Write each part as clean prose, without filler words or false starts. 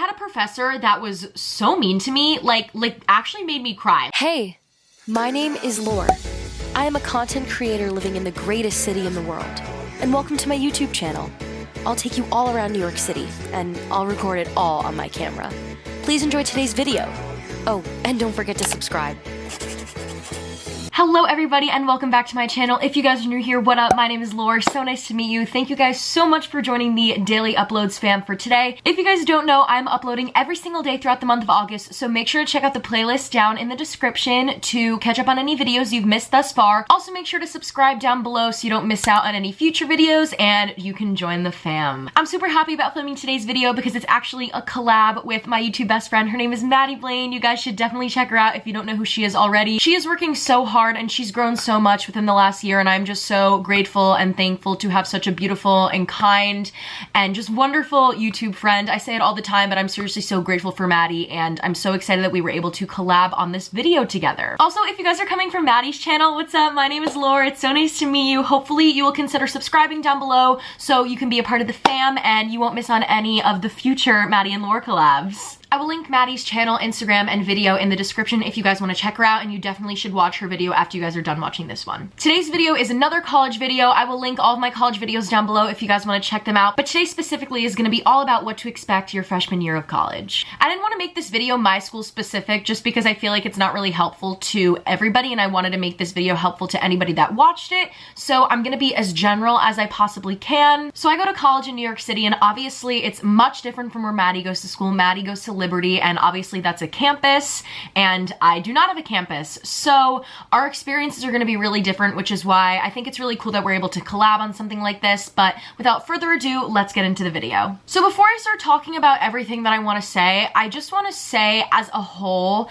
had a professor that was so mean to me, like actually made me cry. Hey, my name is Laur. I am a content creator living in the greatest city in the world. And welcome to my YouTube channel. I'll take you all around New York City, and I'll record it all on my camera. Please enjoy today's video. Oh, and don't forget to subscribe. Hello everybody and welcome back to my channel. If you guys are new here, what up? My name is Laur. So nice to meet you. Thank you guys so much for joining the daily uploads fam for today. If you guys don't know, I'm uploading every single day throughout the month of August, so make sure to check out the playlist down in the description to catch up on any videos you've missed thus far. Also make sure to subscribe down below so you don't miss out on any future videos and you can join the fam. I'm super happy about filming today's video because it's actually a collab with my YouTube best friend. Her name is Maddie Blaine. You guys should definitely check her out if you don't know who she is already. She is working so hard and she's grown so much within the last year, and I'm just so grateful and thankful to have such a beautiful and kind and just wonderful YouTube friend. I say it all the time, but I'm seriously so grateful for Maddie, and I'm so excited that we were able to collab on this video together. Also, if you guys are coming from Maddie's channel, what's up? My name is Laura. It's so nice to meet you. Hopefully you will consider subscribing down below so you can be a part of the fam and you won't miss on any of the future Maddie and Laura collabs. I will link Maddie's channel, Instagram, and video in the description if you guys want to check her out, and you definitely should watch her video after you guys are done watching this one. Today's video is another college video. I will link all of my college videos down below if you guys want to check them out, but today specifically is going to be all about what to expect your freshman year of college. I didn't want to make this video my school specific just because I feel like it's not really helpful to everybody, and I wanted to make this video helpful to anybody that watched it, so I'm going to be as general as I possibly can. So I go to college in New York City, and obviously it's much different from where Maddie goes to school. Maddie goes to Liberty, and obviously that's a campus, and I do not have a campus, so our experiences are going to be really different, which is why I think it's really cool that we're able to collab on something like this. But without further ado, let's get into the video. So before I start talking about everything that I want to say, I just want to say as a whole,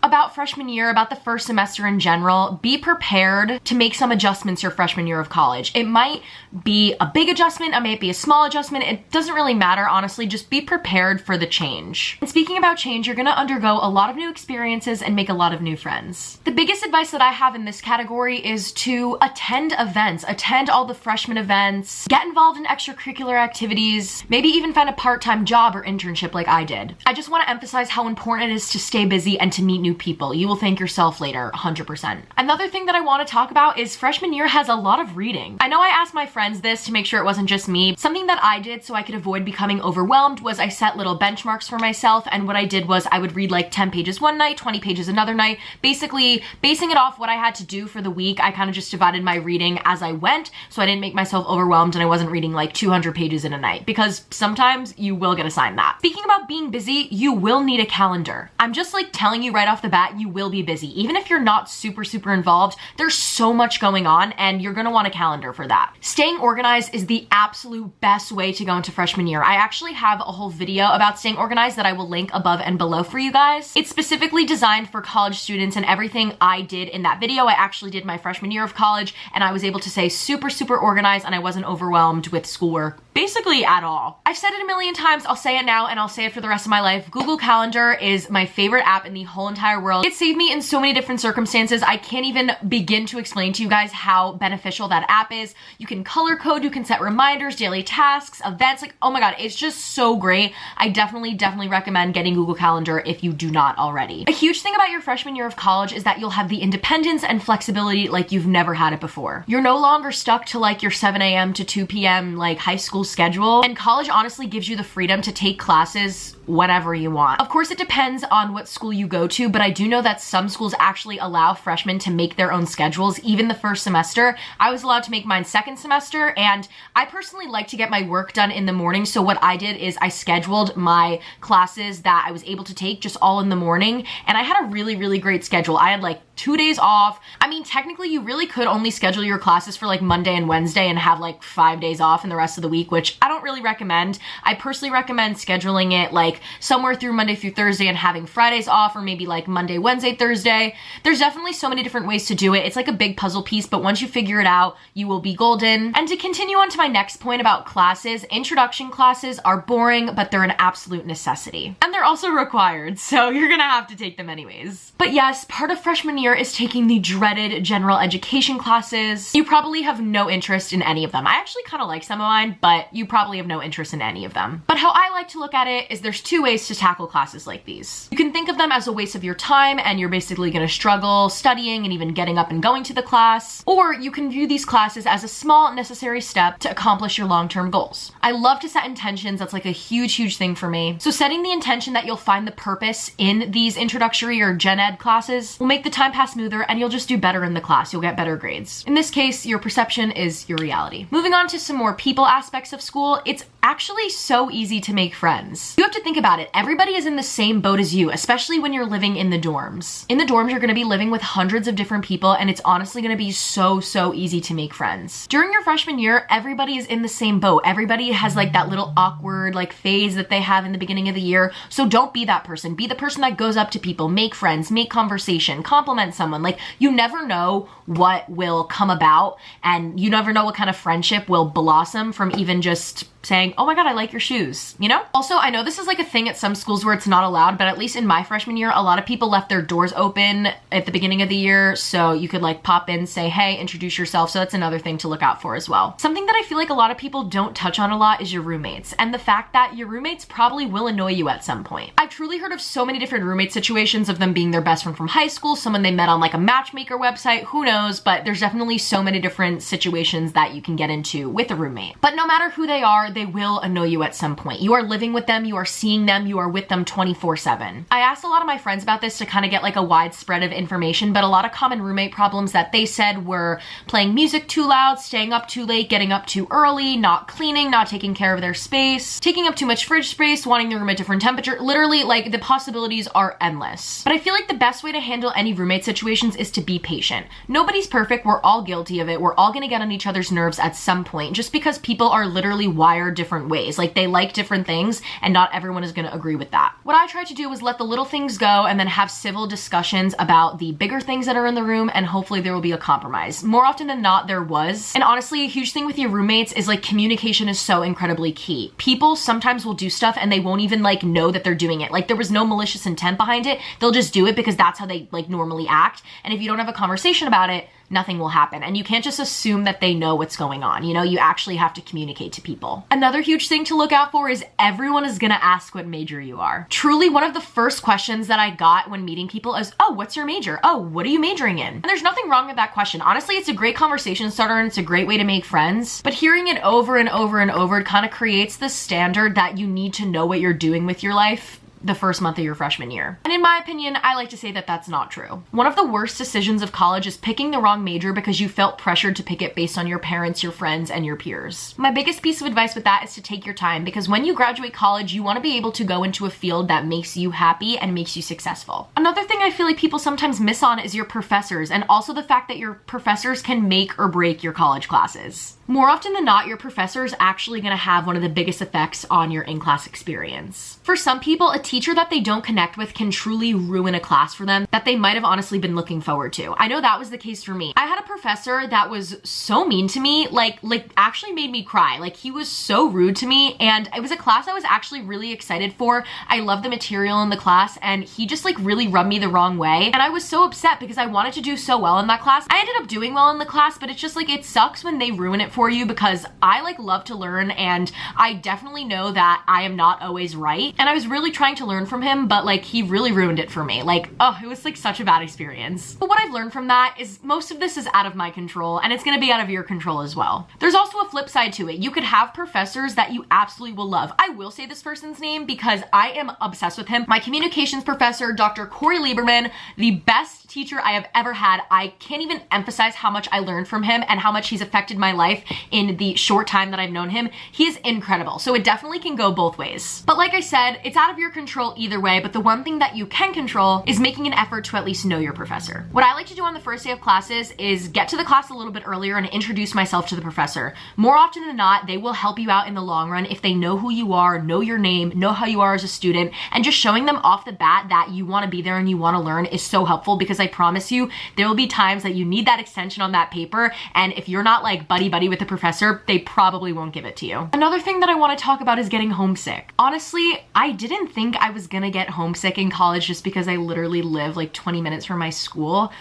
about freshman year, about the first semester in general, be prepared to make some adjustments your freshman year of college. It might be a big adjustment, it might be a small adjustment, it doesn't really matter, honestly, just be prepared for the change. And speaking about change, you're gonna undergo a lot of new experiences and make a lot of new friends. The biggest advice that I have in this category is to attend events, attend all the freshman events, get involved in extracurricular activities, maybe even find a part-time job or internship like I did. I just wanna emphasize how important it is to stay busy and to meet new people. You will thank yourself later, 100%. Another thing that I want to talk about is freshman year has a lot of reading. I know I asked my friends this to make sure it wasn't just me. Something that I did so I could avoid becoming overwhelmed was I set little benchmarks for myself, and what I did was I would read like 10 pages one night, 20 pages another night, basically basing it off what I had to do for the week. I kind of just divided my reading as I went, so I didn't make myself overwhelmed and I wasn't reading like 200 pages in a night, because sometimes you will get assigned that. Speaking about being busy, you will need a calendar. I'm just like telling you right off the bat, you will be busy. Even if you're not super involved, there's so much going on and you're gonna want a calendar for that. Staying organized is the absolute best way to go into freshman year. I actually have a whole video about staying organized that I will link above and below for you guys. It's specifically designed for college students, and everything I did in that video, I actually did my freshman year of college, and I was able to stay super organized and I wasn't overwhelmed with schoolwork basically at all. I've said it a million times, I'll say it now, and I'll say it for the rest of my life. Google Calendar is my favorite app in the whole entire world. It saved me in so many different circumstances. I can't even begin to explain to you guys how beneficial that app is. You can color code, you can set reminders, daily tasks, events, like, oh my god, it's just so great. I definitely recommend getting Google Calendar if you do not already. A huge thing about your freshman year of college is that you'll have the independence and flexibility like you've never had it before. You're no longer stuck to like your 7 a.m. to 2 p.m. like high school schedule, and college honestly gives you the freedom to take classes whenever you want. Of course, it depends on what school you go to, but I do know that some schools actually allow freshmen to make their own schedules, even the first semester. I was allowed to make mine second semester, and I personally like to get my work done in the morning, so what I did is I scheduled my classes that I was able to take just all in the morning, and I had a really great schedule. I had like 2 days off. I mean, technically you really could only schedule your classes for like Monday and Wednesday and have like 5 days off in the rest of the week, which I don't really recommend. I personally recommend scheduling it like somewhere through Monday through Thursday and having Fridays off, or maybe like Monday, Wednesday, Thursday. There's definitely so many different ways to do it. It's like a big puzzle piece, but once you figure it out, you will be golden. And to continue on to my next point about classes, introduction classes are boring, but they're an absolute necessity. And they're also required, so you're gonna have to take them anyways. But yes, part of freshman year is taking the dreaded general education classes. You probably have no interest in any of them. I actually kind of like some of mine, but you probably have no interest in any of them. But how I like to look at it is there's two ways to tackle classes like these. You can think of them as a waste of your time and you're basically going to struggle studying and even getting up and going to the class, or you can view these classes as a small necessary step to accomplish your long-term goals. I love to set intentions. That's like a huge thing for me. So setting the intention that you'll find the purpose in these introductory or gen ed classes will make the time pass smoother and you'll just do better in the class. You'll get better grades. In this case, your perception is your reality. Moving on to some more people aspects of school, it's actually so easy to make friends. You have to think about it. Everybody is in the same boat as you, especially when you're living in the dorms. In the dorms, you're going to be living with hundreds of different people and it's honestly going to be so easy to make friends. During your freshman year, everybody is in the same boat. Everybody has like that little awkward like phase that they have in the beginning of the year. So don't be that person. Be the person that goes up to people, make friends, make conversation, compliment someone. Like you never know what will come about and you never know what kind of friendship will blossom from even just saying, oh my God, I like your shoes, you know? Also, I know this is like a thing at some schools where it's not allowed, but at least in my freshman year, a lot of people left their doors open at the beginning of the year. So you could like pop in, say, hey, introduce yourself. So that's another thing to look out for as well. Something that I feel like a lot of people don't touch on a lot is your roommates and the fact that your roommates probably will annoy you at some point. I've truly heard of so many different roommate situations of them being their best friend from high school, someone they met on like a matchmaker website, who knows, but there's definitely so many different situations that you can get into with a roommate. But no matter who they are, they will annoy you at some point. You are living with them, you are seeing them, you are with them 24/7. I asked a lot of my friends about this to kind of get like a wide spread of information, but a lot of common roommate problems that they said were playing music too loud, staying up too late, getting up too early, not cleaning, not taking care of their space, taking up too much fridge space, wanting the room at different temperature. Literally, like the possibilities are endless. But I feel like the best way to handle any roommate situations is to be patient. Nobody's perfect. We're all guilty of it. We're all gonna get on each other's nerves at some point just because people are literally wired different ways. Like they like different things and not everyone is going to agree with that. What I try to do is let the little things go and then have civil discussions about the bigger things that are in the room and hopefully there will be a compromise. More often than not, there was. And honestly, a huge thing with your roommates is like communication is so incredibly key. People sometimes will do stuff and they won't even like know that they're doing it. Like there was no malicious intent behind it. They'll just do it because that's how they like normally act. And if you don't have a conversation about it, nothing will happen. And you can't just assume that they know what's going on. You know, you actually have to communicate to people. Another huge thing to look out for is everyone is gonna ask what major you are. Truly, one of the first questions that I got when meeting people is, oh, what's your major? Oh, what are you majoring in? And there's nothing wrong with that question. Honestly, it's a great conversation starter and it's a great way to make friends. But hearing it over and over and over, it kind of creates the standard that you need to know what you're doing with your life the first month of your freshman year. And in my opinion, I like to say that that's not true. One of the worst decisions of college is picking the wrong major because you felt pressured to pick it based on your parents, your friends, and your peers. My biggest piece of advice with that is to take your time because when you graduate college, you want to be able to go into a field that makes you happy and makes you successful. Another thing I feel like people sometimes miss on is your professors and also the fact that your professors can make or break your college classes. More often than not, your professor is actually going to have one of the biggest effects on your in-class experience. For some people, a teacher that they don't connect with can truly ruin a class for them that they might have honestly been looking forward to. I know that was the case for me. I had a professor that was so mean to me, like actually made me cry. Like he was so rude to me and it was a class I was actually really excited for. I loved the material in the class and he just like really rubbed me the wrong way. And I was so upset because I wanted to do so well in that class. I ended up doing well in the class, but it's just like it sucks when they ruin it for you because I like love to learn and I definitely know that I am not always right. And I was really trying to learn from him, but like he really ruined it for me. Like, oh, it was like such a bad experience. But what I've learned from that is most of this is out of my control and it's gonna be out of your control as well. There's also a flip side to it. You could have professors that you absolutely will love. I will say this person's name because I am obsessed with him. My communications professor, Dr. Corey Lieberman, the best teacher I have ever had. I can't even emphasize how much I learned from him and how much he's affected my life in the short time that I've known him. He is incredible. So it definitely can go both ways. But like I said, it's out of your control either way, but the one thing that you can control is making an effort to at least know your professor. What I like to do on the first day of classes is get to the class a little bit earlier and introduce myself to the professor. More often than not, they will help you out in the long run if they know who you are, know your name, know how you are as a student, and just showing them off the bat that you want to be there and you want to learn is so helpful because I promise you, there will be times that you need that extension on that paper, and if you're not like buddy-buddy with the professor, they probably won't give it to you. Another thing that I want to talk about is getting homesick. Honestly, I didn't think I was gonna get homesick in college just because I literally live like 20 minutes from my school,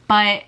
but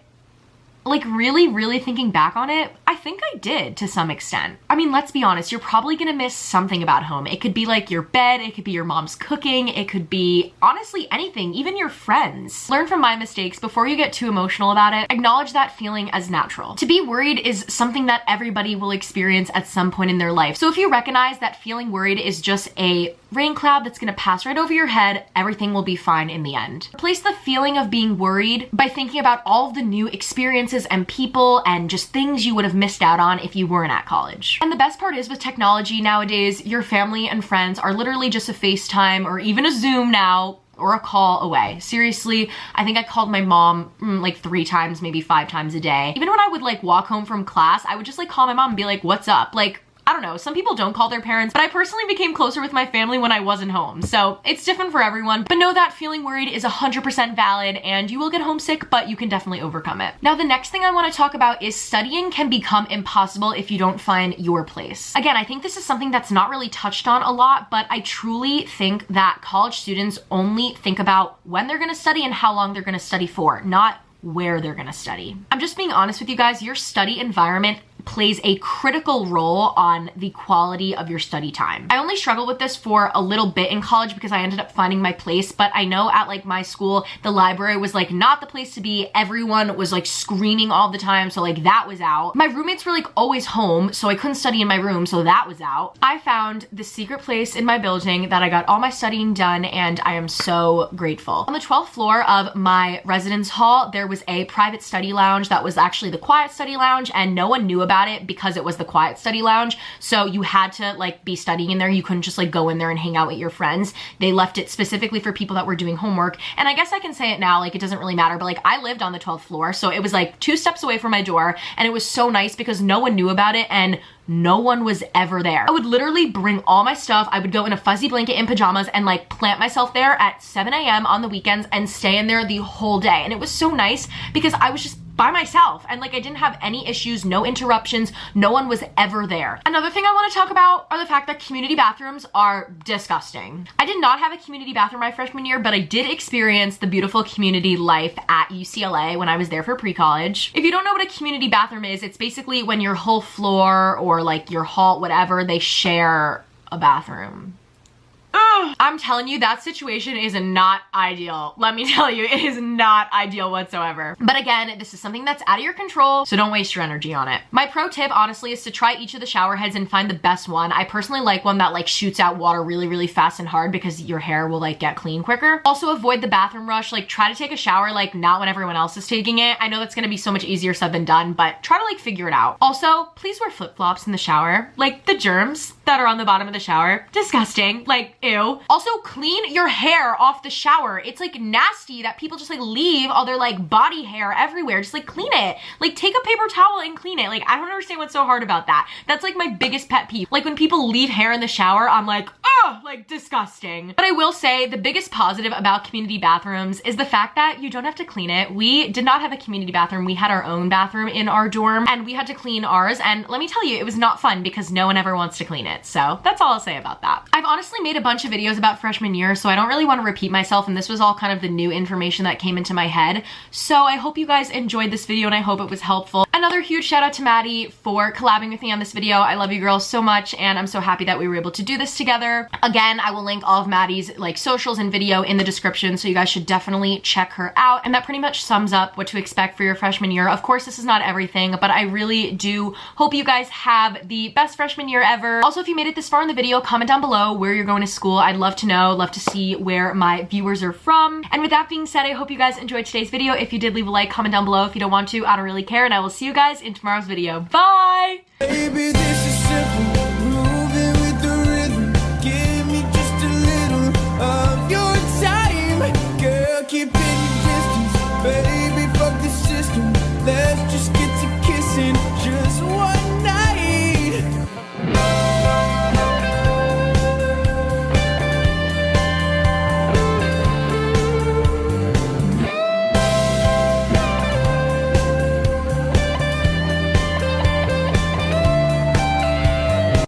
like really thinking back on it, I think I did to some extent. I mean, let's be honest, you're probably gonna miss something about home. It could be like your bed, it could be your mom's cooking, it could be honestly anything, even your friends. Learn from my mistakes before you get too emotional about it. Acknowledge that feeling as natural. To be worried is something that everybody will experience at some point in their life. So if you recognize that feeling worried is just a rain cloud that's gonna pass right over your head, everything will be fine in the end. Replace the feeling of being worried by thinking about all of the new experiences and people and just things you would have missed out on if you weren't at college. And the best part is with technology nowadays, your family and friends are literally just a FaceTime or even a Zoom now or a call away. Seriously, I think I called my mom like 3 times, maybe 5 times a day. Even when I would like walk home from class, I would just like call my mom and be like, what's up? Like, I don't know, some people don't call their parents, but I personally became closer with my family when I wasn't home. So it's different for everyone, but know that feeling worried is 100% valid and you will get homesick, but you can definitely overcome it. Now, the next thing I want to talk about is studying can become impossible if you don't find your place. Again, I think this is something that's not really touched on a lot, but I truly think that college students only think about when they're going to study and how long they're going to study for, not where they're gonna study. I'm just being honest with you guys, your study environment plays a critical role on the quality of your study time. I only struggled with this for a little bit in college because I ended up finding my place, but I know at like my school, the library was like not the place to be. Everyone was like screaming all the time, so like that was out. My roommates were like always home, so I couldn't study in my room, so that was out. I found the secret place in my building that I got all my studying done, and I am so grateful. On the 12th floor of my residence hall, there was a private study lounge that was actually the quiet study lounge, and no one knew about it because it was the quiet study lounge. So you had to like be studying in there. You couldn't just like go in there and hang out with your friends. They left it specifically for people that were doing homework. And I guess I can say it now, like it doesn't really matter, but like I lived on the 12th floor. So it was like 2 steps away from my door, and it was so nice because no one knew about it and no one was ever there. I would literally bring all my stuff. I would go in a fuzzy blanket in pajamas and like plant myself there at 7 a.m. on the weekends and stay in there the whole day. And it was so nice because I was just by myself and like I didn't have any issues, no interruptions, no one was ever there. Another thing I want to talk about are the fact that community bathrooms are disgusting. I did not have a community bathroom my freshman year, but I did experience the beautiful community life at UCLA when I was there for pre-college. If you don't know what a community bathroom is, it's basically when your whole floor or like your hall, whatever, they share a bathroom. Ugh. I'm telling you, that situation is not ideal. Let me tell you, it is not ideal whatsoever. But again, this is something that's out of your control, so don't waste your energy on it. My pro tip, honestly, is to try each of the shower heads and find the best one. I personally like one that like shoots out water really fast and hard because your hair will like get clean quicker. Also, avoid the bathroom rush. Like try to take a shower like not when everyone else is taking it. I know that's gonna be so much easier said than done, but try to like figure it out. Also, please wear flip-flops in the shower. Like the germs that are on the bottom of the shower, disgusting, like ew. Also, clean your hair off the shower. It's like nasty that people just like leave all their like body hair everywhere. Just like clean it. Like take a paper towel and clean it. Like I don't understand what's so hard about that. That's like my biggest pet peeve. Like when people leave hair in the shower, I'm like, oh, like disgusting. But I will say the biggest positive about community bathrooms is the fact that you don't have to clean it. We did not have a community bathroom. We had our own bathroom in our dorm and we had to clean ours. And let me tell you, it was not fun because no one ever wants to clean it. So that's all I'll say about that. I've honestly made a bunch of videos about freshman year, so I don't really want to repeat myself, and this was all kind of the new information that came into my head. So I hope you guys enjoyed this video and I hope it was helpful. Another huge shout out to Maddie for collabing with me on this video. I love you girls so much and I'm so happy that we were able to do this together. Again, I will link all of Maddie's like socials and video in the description, so you guys should definitely check her out. And that pretty much sums up what to expect for your freshman year. Of course, this is not everything, but I really do hope you guys have the best freshman year ever. Also, if you made it this far in the video, comment down below where you're going to school. I'd love to know, love to see where my viewers are from. And with that being said, I hope you guys enjoyed today's video. If you did, leave a like, comment down below. If you don't want to, I don't really care, and I will see you guys in tomorrow's video. Bye! Baby,